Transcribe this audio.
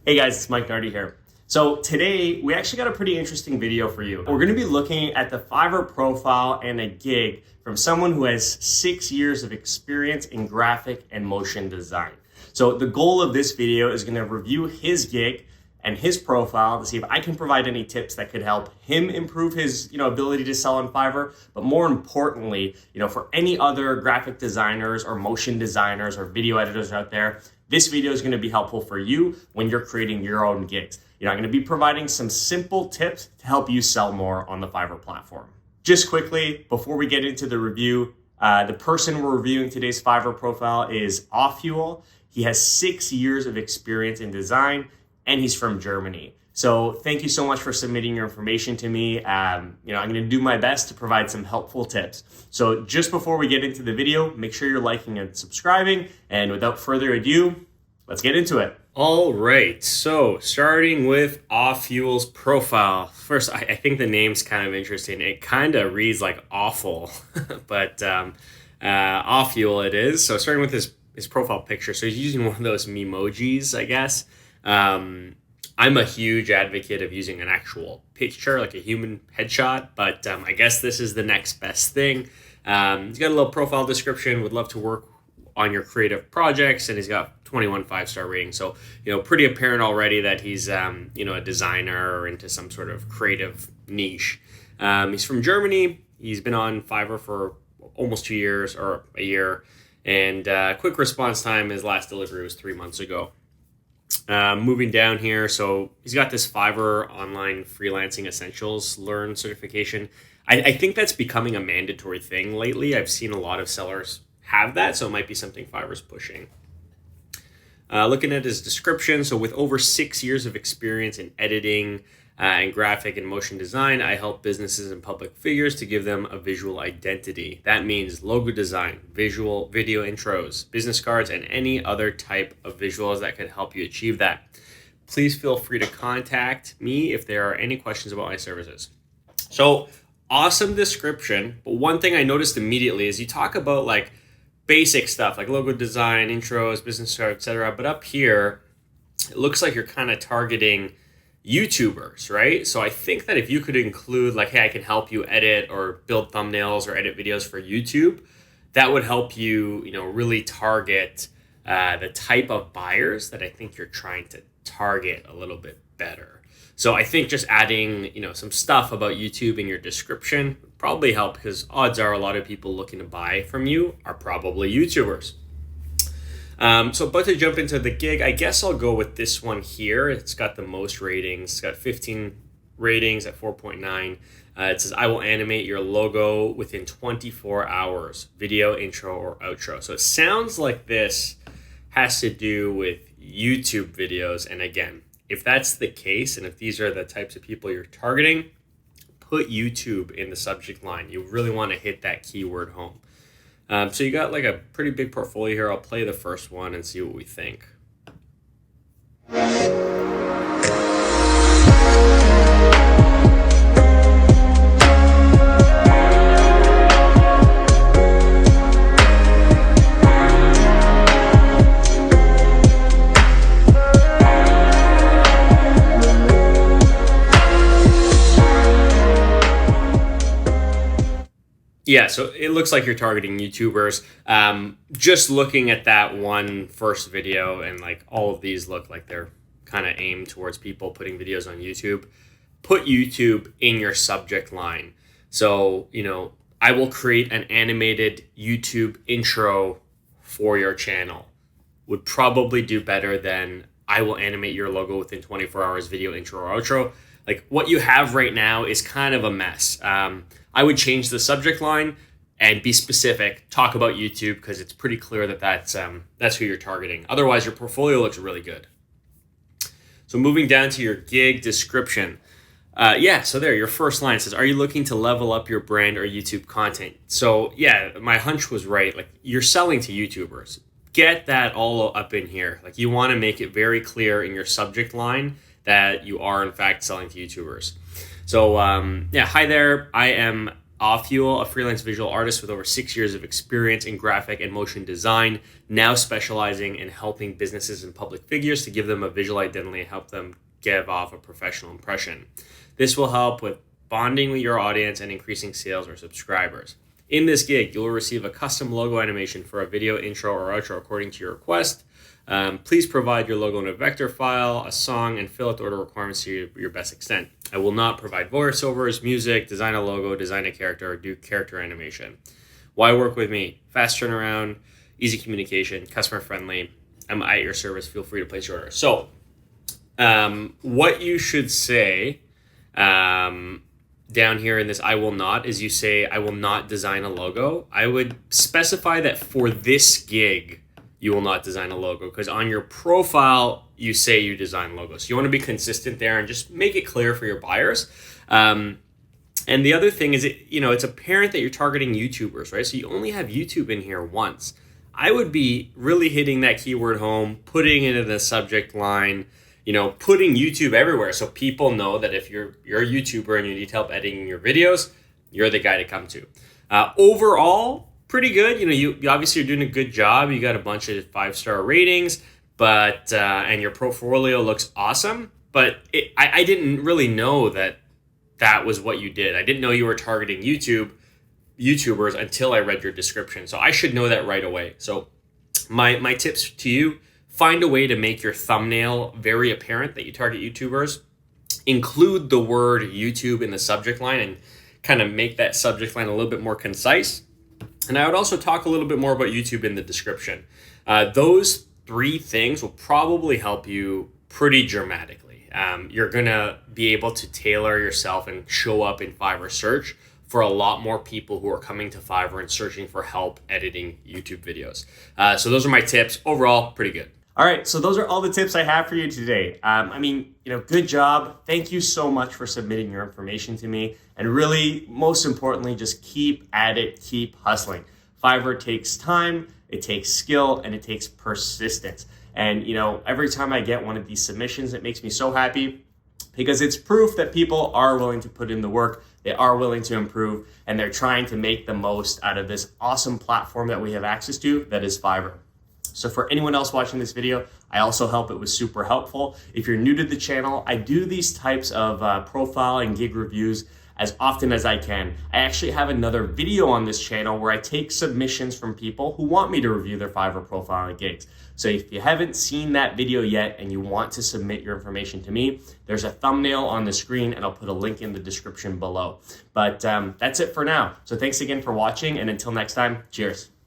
Hey guys, it's Mike Nardi here. So today we actually got a pretty interesting video for you. We're going to be looking at the Fiverr profile and a gig from someone who has 6 years of experience in graphic and motion design. So the goal of this video is going to review his gig and his profile to see if I can provide any tips that could help him improve his ability to sell on Fiverr. But more importantly, for any other graphic designers or motion designers or video editors out there, this video is going to be helpful for you when you're creating your own gigs. I'm going to be providing some simple tips to help you sell more on the Fiverr platform. Just quickly, before we get into the review, the person we're reviewing today's Fiverr profile is Fuel. He has 6 years of experience in design, and he's from Germany. So thank you so much for submitting your information to me. I'm going to do my best to provide some helpful tips. So just before we get into the video, make sure you're liking and subscribing. And without further ado, let's get into it. All right, so starting with Fuel's profile. First, I think the name's kind of interesting. It kind of reads like awful, but Fuel it is. So starting with his profile picture. So he's using one of those memojis, I guess. I'm a huge advocate of using an actual picture, like a human headshot, but I guess this is the next best thing. He's got a little profile description, would love to work on your creative projects, and he's got 21 5-star rating. So, pretty apparent already that he's, a designer or into some sort of creative niche. He's from Germany. He's been on Fiverr for almost 2 years or a year, and quick response time, his last delivery was 3 months ago. Moving down here, so he's got this Fiverr Online Freelancing Essentials Learn certification. I think that's becoming a mandatory thing lately. I've seen a lot of sellers have that, so it might be something Fiverr's pushing. Looking at his description, so with over 6 years of experience in editing and graphic and motion design, I help businesses and public figures to give them a visual identity. That means logo design, visual, video intros, business cards, and any other type of visuals that could help you achieve that. Please feel free to contact me if there are any questions about my services. So, awesome description, but one thing I noticed immediately is you talk about like basic stuff like logo design, intros, business cards, etc. But up here, it looks like you're kind of targeting YouTubers, right? So I think that if you could include like, hey, I can help you edit or build thumbnails or edit videos for YouTube, that would help you, really target the type of buyers that I think you're trying to target a little bit better. So I think just adding, some stuff about YouTube in your description would probably help, because odds are a lot of people looking to buy from you are probably YouTubers. So about to jump into the gig, I guess I'll go with this one here. It's got the most ratings. It's got 15 ratings at 4.9. It says, I will animate your logo within 24 hours, video, intro, or outro. So it sounds like this has to do with YouTube videos. And again, if that's the case, and if these are the types of people you're targeting, put YouTube in the subject line. You really want to hit that keyword home. So you got like a pretty big portfolio here. I'll play the first one and see what we think. Yeah, so it looks like you're targeting YouTubers. Just looking at that one first video, and like all of these look like they're kind of aimed towards people putting videos on YouTube. Put YouTube in your subject line. So, I will create an animated YouTube intro for your channel. Would probably do better than I will animate your logo within 24 hours, video intro or outro. Like what you have right now is kind of a mess. I would change the subject line and be specific. Talk about YouTube, because it's pretty clear that that's who you're targeting. Otherwise, your portfolio looks really good. So moving down to your gig description. So there, your first line says, are you looking to level up your brand or YouTube content? So yeah, my hunch was right. Like you're selling to YouTubers. Get that all up in here. Like you want to make it very clear in your subject line that you are in fact selling to YouTubers. So hi there. I am Fuel, a freelance visual artist with over 6 years of experience in graphic and motion design, now specializing in helping businesses and public figures to give them a visual identity and help them give off a professional impression. This will help with bonding with your audience and increasing sales or subscribers. In this gig, you'll receive a custom logo animation for a video intro or outro according to your request. Please provide your logo in a vector file, a song, and fill out the order requirements to your best extent. I will not provide voiceovers, music, design a logo, design a character, or do character animation. Why work with me? Fast turnaround, easy communication, customer friendly. I'm at your service. Feel free to place your order. So, what you should say down here in this I will not is you say, I will not design a logo. I would specify that for this gig, you will not design a logo, because on your profile, you say you design logos. So you want to be consistent there and just make it clear for your buyers. And the other thing is, it's apparent that you're targeting YouTubers, right? So you only have YouTube in here once. I would be really hitting that keyword home, putting it in the subject line, putting YouTube everywhere so people know that if you're a YouTuber and you need help editing your videos, you're the guy to come to. Overall, pretty good. You obviously are doing a good job. You got a bunch of 5-star ratings, but and your portfolio looks awesome. But I didn't really know that was what you did. I didn't know you were targeting YouTubers until I read your description. So I should know that right away. So my tips to you: find a way to make your thumbnail very apparent that you target YouTubers. Include the word YouTube in the subject line and kind of make that subject line a little bit more concise. And I would also talk a little bit more about YouTube in the description. Those 3 things will probably help you pretty dramatically. You're going to be able to tailor yourself and show up in Fiverr search for a lot more people who are coming to Fiverr and searching for help editing YouTube videos. So those are my tips. Overall, pretty good. All right, so those are all the tips I have for you today. Good job. Thank you so much for submitting your information to me. And really, most importantly, just keep at it, keep hustling. Fiverr takes time, it takes skill, and it takes persistence. And, every time I get one of these submissions, it makes me so happy because it's proof that people are willing to put in the work, they are willing to improve, and they're trying to make the most out of this awesome platform that we have access to, that is Fiverr. So for anyone else watching this video, I also hope it was super helpful. If you're new to the channel, I do these types of profile and gig reviews as often as I can. I actually have another video on this channel where I take submissions from people who want me to review their Fiverr profile and gigs. So if you haven't seen that video yet and you want to submit your information to me, there's a thumbnail on the screen and I'll put a link in the description below. But that's it for now. So thanks again for watching, and until next time, cheers.